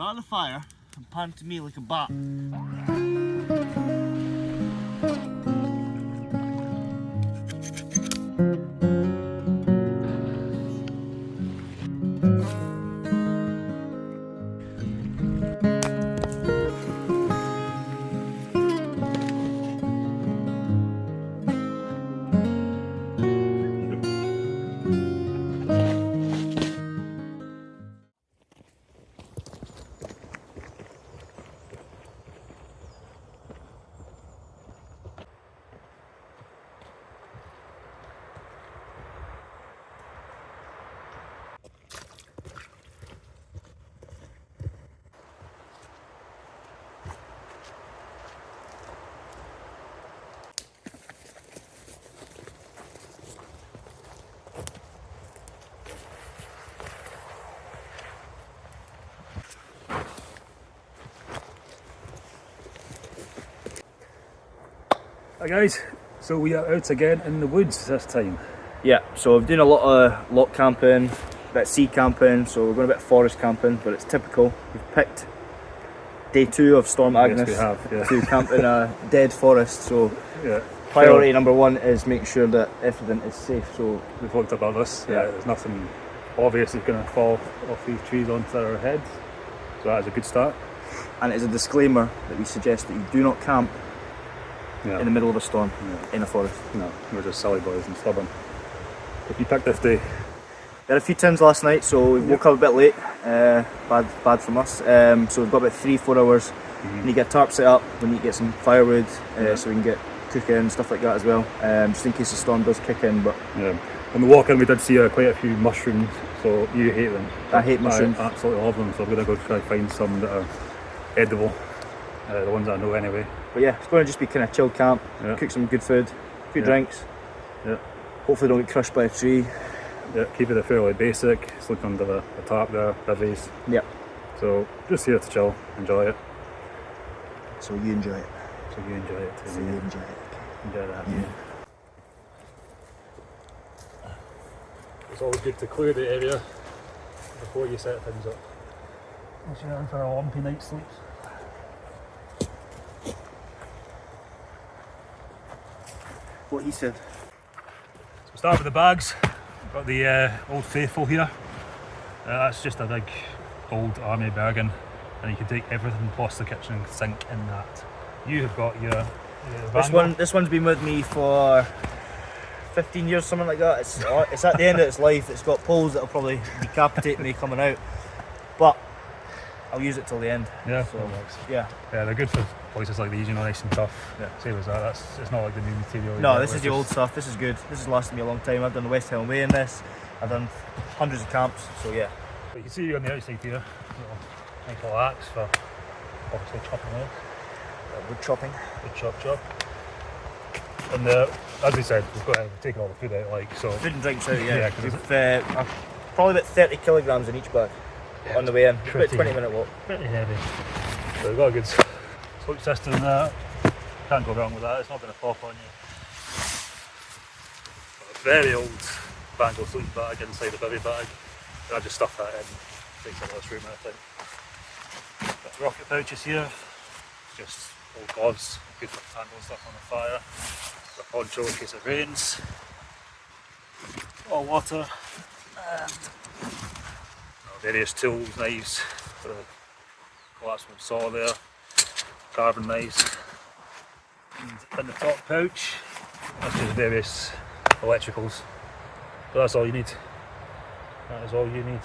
Start the fire and pan to me like a bat. Hi guys, so we are out again in the woods this time. Yeah, so we've done a lot of lock camping, a bit of sea camping, so we're going a bit of forest camping, but it's typical. We've picked day 2 of Storm Agnes to camp in a dead forest, so priority number 1 is make sure that everything is safe. So we've looked about this, there's nothing obvious that's going to fall off these trees onto our heads, so that is a good start. And it is a disclaimer that we suggest that you do not camp in the middle of a storm in a forest. No, we're just silly boys and stubborn. If you picked this day. We had a few tins last night, so we woke up a bit late. Bad from us. So we've got about 3-4 hours. We need to get a tarp set up, we need to get some firewood so we can get cooking and stuff like that as well, just in case the storm does kick in. But on the walk in we did see quite a few mushrooms, so you hate them. I hate mushrooms. I absolutely love them, so I'm going to go try to find some that are edible, the ones that I know anyway. But yeah, it's going to just be kind of chilled camp, cook some good food, a few drinks. Hopefully don't get crushed by a tree. Yeah, keep it fairly basic, sleep under the tarp there, bivvies. Yep. So just here to chill, enjoy it. So you enjoy it. So you enjoy it too. So you enjoy it. Enjoy that. Yeah. It's always good to clear the area before you set things up. Unless you're in for a lumpy night's sleep. What he said. So start with the bags. We've got the Old Faithful here. That's just a big old army bargain, and you can take everything plus the kitchen sink in that. You have got your This one's been with me for 15 years, something like that. It's at the end of its life. It's got poles that'll probably decapitate me coming out, but I'll use it till the end. Yeah, so, yeah, they're good for places like these, you know, nice and tough. Yeah, same as that. It's not like the new material. No, this is the old stuff. This is good. This has lasted me a long time. I've done the West Highland Way in this. I've done hundreds of camps, so yeah. But you can see on the outside here, nice little axe for obviously chopping wood. Wood chopping. Wood chop. And as we said, we've taken all the food out, like so. Food and drinks out, yeah. We've probably about 30 kilograms in each bag on the way in. About 20-minute walk. Pretty heavy. So we've got a good sleep system there. Can't go wrong with that. It's not going to pop on you. Got a very old Bangle sleep bag inside the bivvy bag. And I just stuff that in. Takes up less room, I think. Got rocket pouches here. Just old gloves, good for handling stuff on the fire. Got a poncho in case it rains. All water. And various tools, knives for the collapsible saw there, carving knives. And in the top pouch, that's just various electricals. But that's all you need. That is all you need.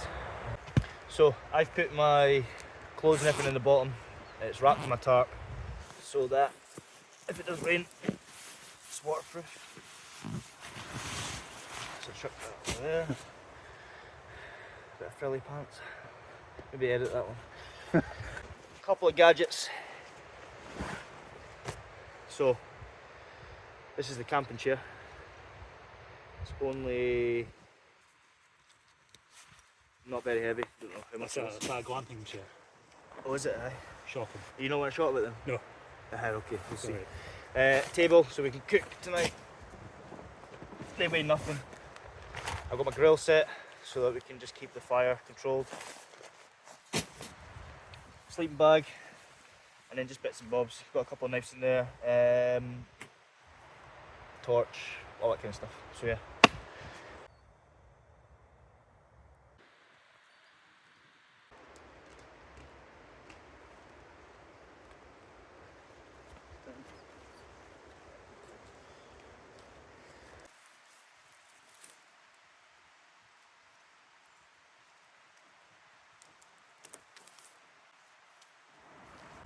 So I've put my clothes and everything in the bottom. It's wrapped in my tarp so that if it does rain, it's waterproof. So chuck that over there. Bit of frilly pants. Maybe edit that one. A couple of gadgets. So this is the camping chair. It's only not very heavy. Don't know how much. That's a glamping chair. Oh, is it? Aye. Shopping. You know what I shot with them? No. Okay, we'll see. Table so we can cook tonight. They weigh nothing. I've got my grill set so that we can just keep the fire controlled. sleeping bag, and then just bits and bobs. Got a couple of knives in there, torch, all that kind of stuff. So yeah.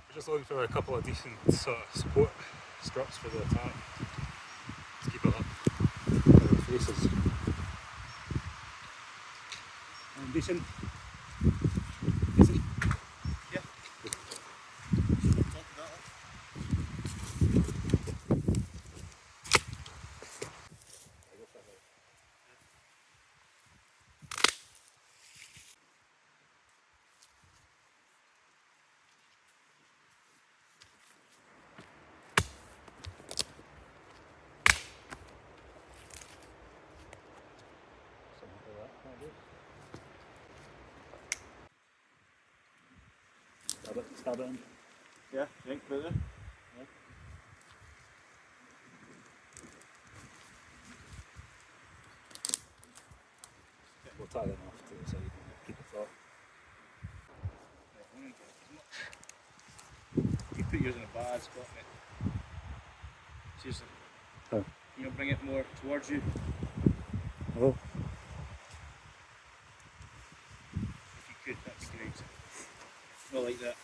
We're just looking for a couple of decent sort of support struts for the tarp. Let's keep it up. The faces. Decent. Decent. Yeah. Good. Stab it in. Yeah, think about it. Yeah. We'll tie them off to the side and keep it flat. You put yours in a bad spot, mate. Seriously. Oh. Can you bring it more towards you? Hello? If you could, that'd be great. Not like that.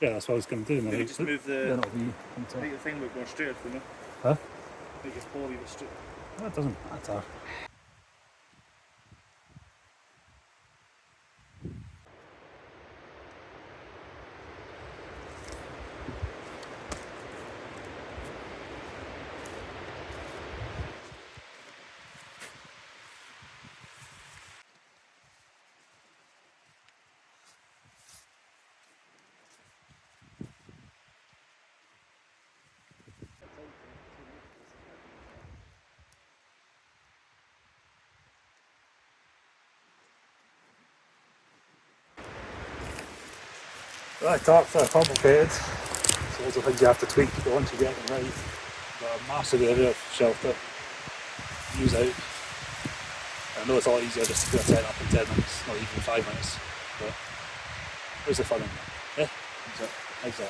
Yeah, that's what I was going to do. Maybe just move the, Make make the thing look more straighter for me. Huh? Make your pole a bit straight. No, it doesn't matter. Right, tarps are complicated. There's loads of things you have to tweak once you get them right. Got a massive area of shelter. Use out. I know it's a lot easier just to put a tent up in 10 minutes, not even 5 minutes. But where's the fun in that? Yeah? Exactly.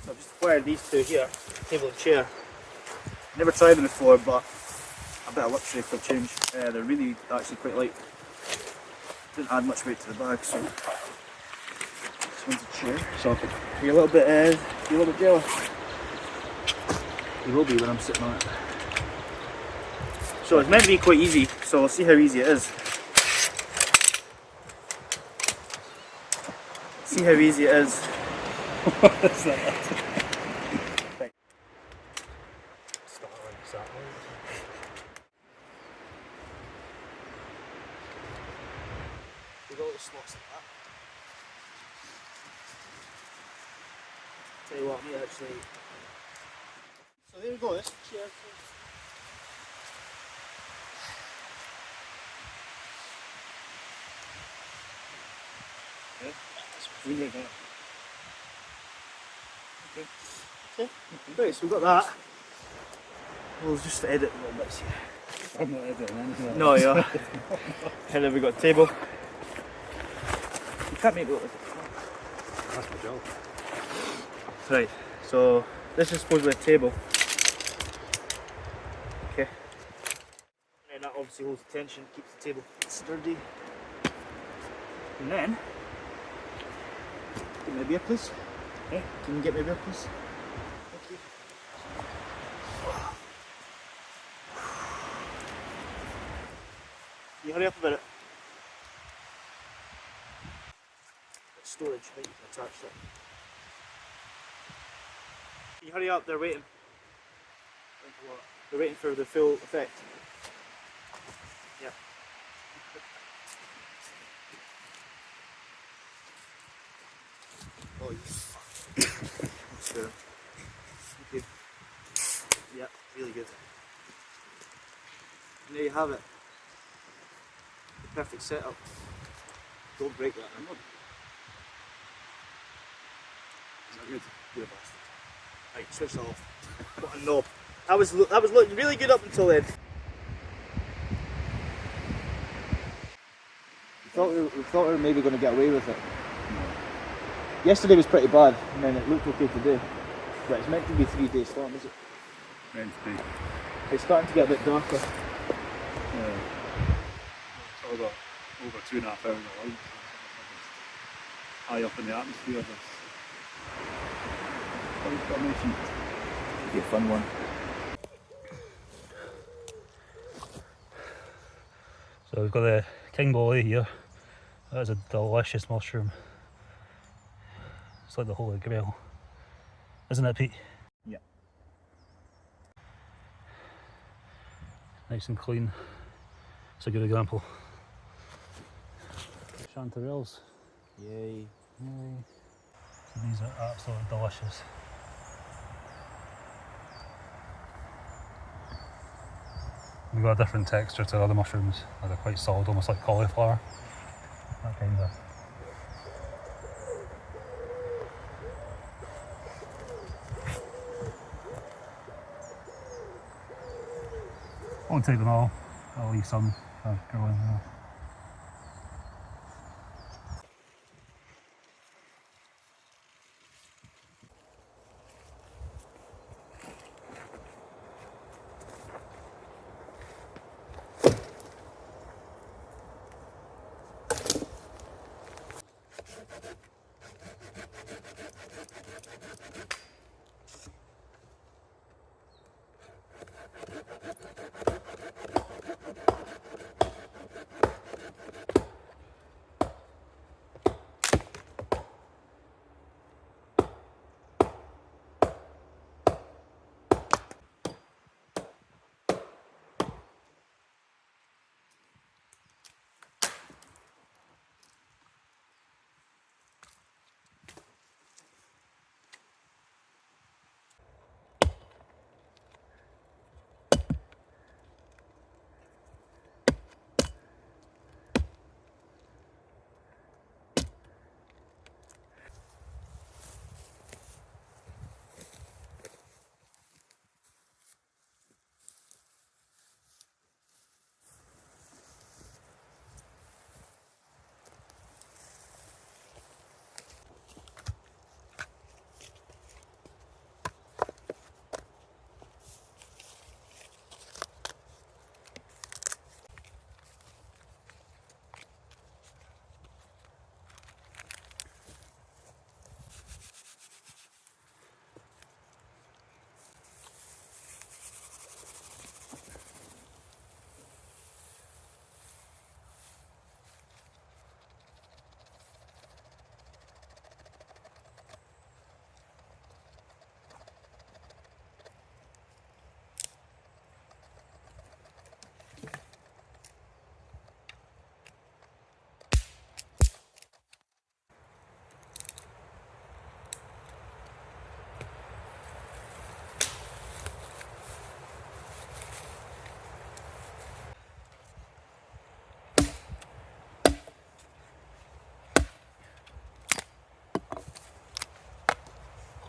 So I've just acquired these two here, table and chair. Never tried them before, but a bit of luxury for a change. They're really actually quite light. Didn't add much weight to the bag, so this one's a chair. Shocking. You're a little bit jealous. You will be when I'm sitting on it. So it's meant to be quite easy, so we'll see how easy it is. See how easy it is. What is that? We've got little slots like that. Tell you what, I might actually. So there we go, this chair. Yeah, it's really good. Okay. Right, so we've got that. We'll just edit little bits here. I'm not editing anything like No, this. yeah. And then we've got a table. You can't make it look like a That's my job. Right, so this is supposedly a table. Okay. And that obviously holds the tension, keeps the table sturdy. And then, get me a beer please. Yeah. Can you get me a beer please? Thank you. Can you hurry up a bit? Storage, right, you can attach that. Can you hurry up? They're waiting. They're waiting for the full effect. Yeah. Oh, you fuck. Sure. Thank you. Yeah, really good. And there you have it. Perfect setup. Don't break that. Is that good? You're a bastard. Right, switch that off. What a knob. That was looking really good up until then. We thought we were maybe going to get away with it. Yesterday was pretty bad, and then it looked okay today. But it's meant to be 3-day storm, is it? Meant to be. It's starting to get a bit darker. Yeah. It's over 2.5 hours of light. High up in the atmosphere. This formation. Be a fun one. So we've got the king bolly here. That is a delicious mushroom. It's like the holy grail, isn't it, Pete? Yeah. Nice and clean. It's a good example. Chanterelles. Yay. Yay. So these are absolutely delicious. They've got a different texture to other mushrooms. Like they're quite solid, almost like cauliflower. That kind of. Won't take them all. I'll leave some growing.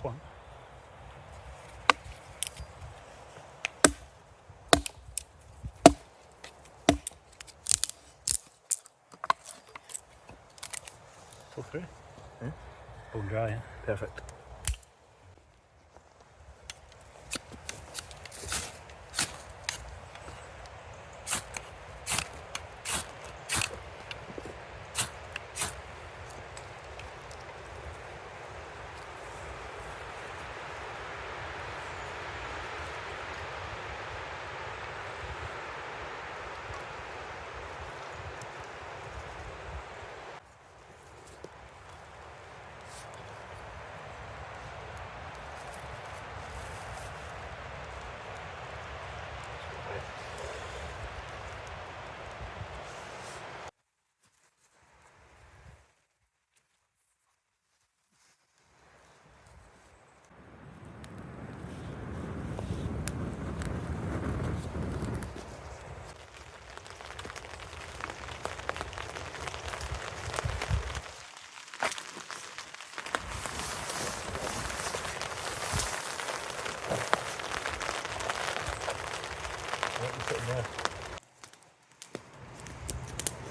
One. Pull through. Yeah. Bone dry, yeah. Perfect.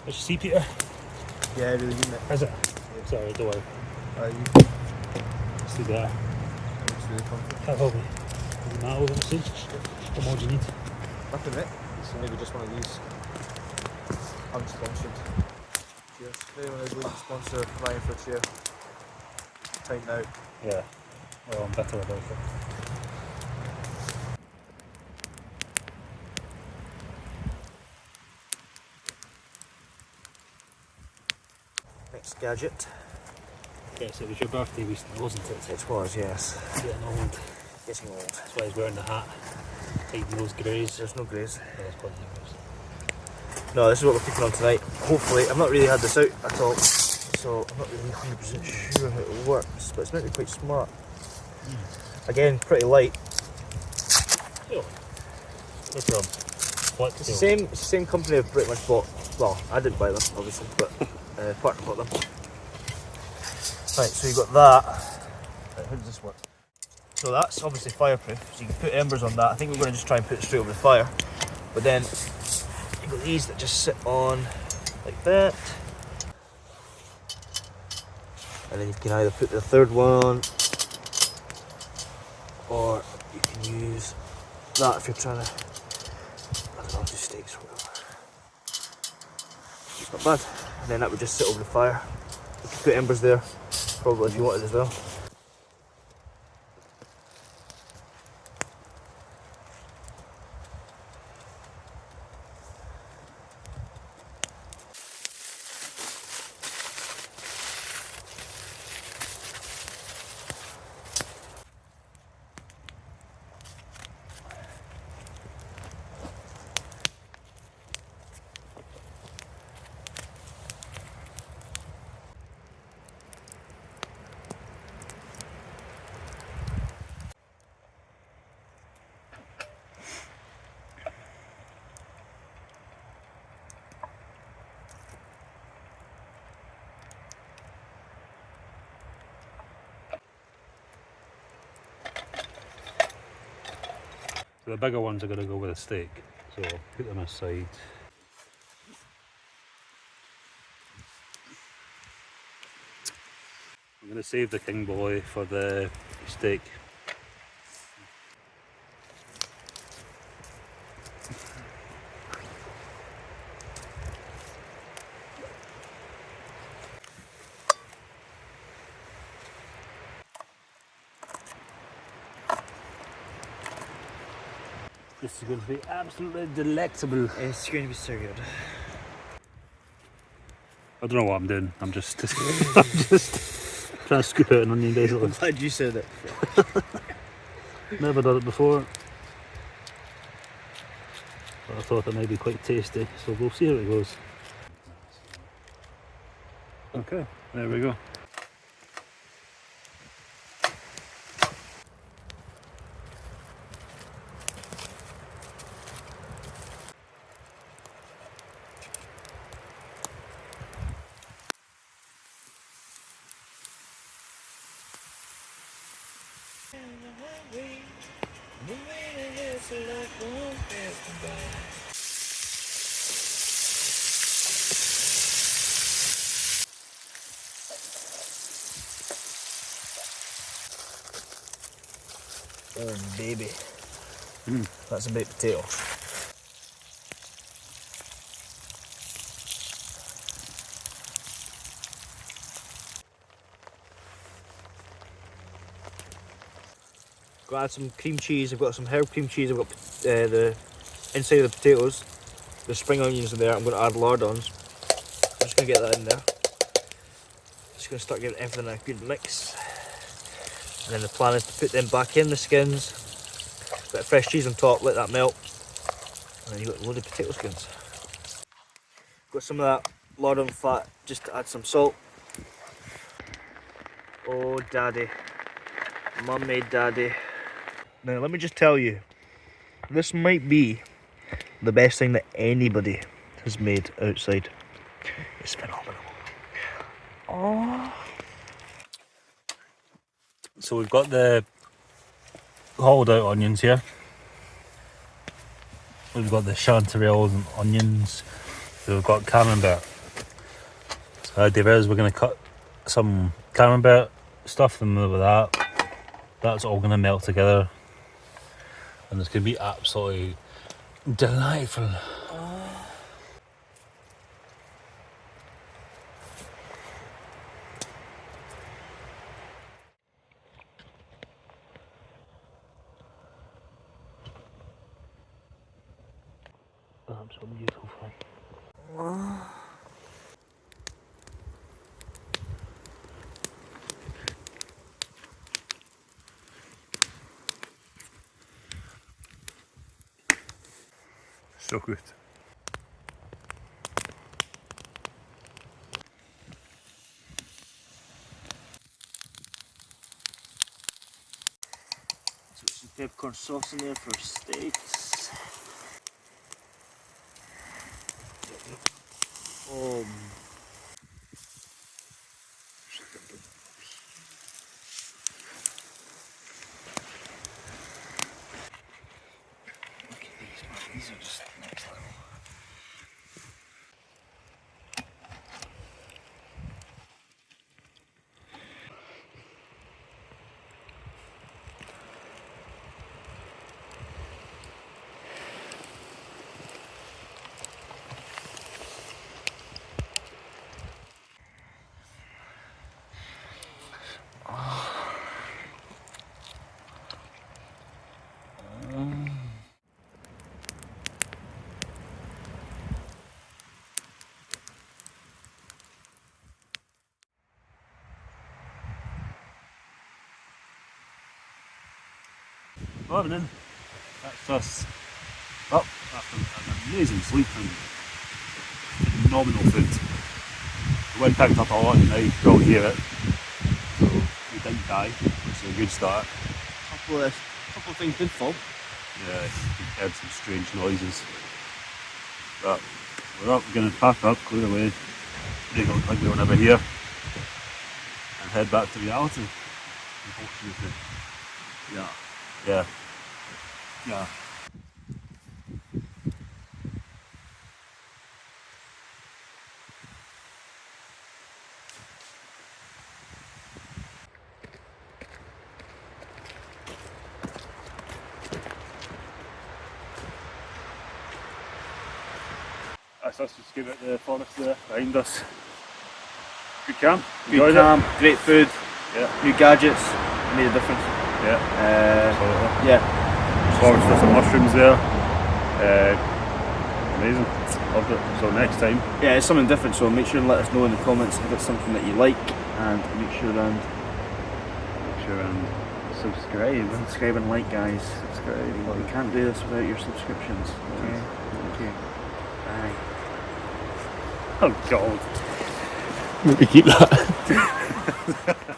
Did you see Peter? Yeah, really good, mate. Is it? Yeah. Sorry, don't worry. Let's do that. Looks really comfy. That will be. Doesn't matter, obviously. What more do you need? Nothing, mate. So maybe just one of these unsponsored. Cheers. If anyone is looking to sponsor Ryan for a chair, time now. Yeah. Well, I'm better about it. Next gadget. Yes, it was your birthday recently, wasn't it? It was, yes. Getting old. Getting old. That's why he's wearing the hat. Hiding those greys. There's no greys. Yeah, there's plenty of greys. No, this is what we're cooking on tonight. Hopefully, I've not really had this out at all, so I'm not really 100% sure how it works, but it's meant to be quite smart. Again, pretty light. Yeah. No problem. What? It's the same company I've pretty much bought. Well, I didn't buy them, obviously, but partner bought them. Right, so you've got that. Right, how does this work? So that's obviously fireproof, so you can put embers on that. I think we're going to just try and put it straight over the fire. But then you've got these that just sit on like that. And then you can either put the third one on, or you can use that if you're trying to, I don't know, do steaks or whatever. Not bad. And then that would just sit over the fire. You could put embers there, probably if you wanted as well. So the bigger ones are going to go with a steak, so I'll put them aside. I'm going to save the king boy for the steak. This is going to be absolutely delectable. It's going to be so good. I don't know what I'm doing. I'm just trying to scoop out an onion basically. I'm glad you said it. Never done it before. But I thought it might be quite tasty, so we'll see how it goes. Okay, there we go. Oh baby. That's a baked potato. Got to add some cream cheese. I've got some herb cream cheese. I've got the inside of the potatoes. There's spring onions in there. I'm going to add lardons. I'm just going to get that in there. Just going to start giving everything a good mix. And then the plan is to put them back in the skins. Bit of fresh cheese on top, let that melt. And then you've got a load of potato skins. Got some of that lardon fat just to add some salt. Oh daddy. Mum made daddy. Now let me just tell you, this might be the best thing that anybody has made outside. It's phenomenal. Oh. So we've got the hollowed out onions here. We've got the chanterelles and onions. So we've got camembert. David, we're going to cut some camembert stuff and with that. That's all going to melt together. And it's going to be absolutely delightful. Absolutely beautiful. So good. So some peppercorn sauce in there for steaks. Oh. Look at these, man. These are just next level. Morning. That's us up after an amazing sleep and phenomenal food. The wind picked up a lot tonight, you probably hear it. So we didn't die, which is a good start. Couple of things did fall. Yeah, you heard some strange noises. But we're up, we're going to pack up, clear away, make it look like we were never here, and head back to reality. Unfortunately. Yeah. Yeah. Yeah. That's us just give it the forest there behind us. Good camp. Good camp, great food, Yeah. new gadgets, made a difference. Yeah. Absolutely. Yeah. Forward to some mushrooms there. Amazing. Loved it. So next time. Yeah, it's something different, so make sure and let us know in the comments if it's something that you like, and make sure and subscribe and like, guys. Subscribe. Well, we can't do this without your subscriptions. Okay. Thank you. Bye. Oh God. Maybe keep that.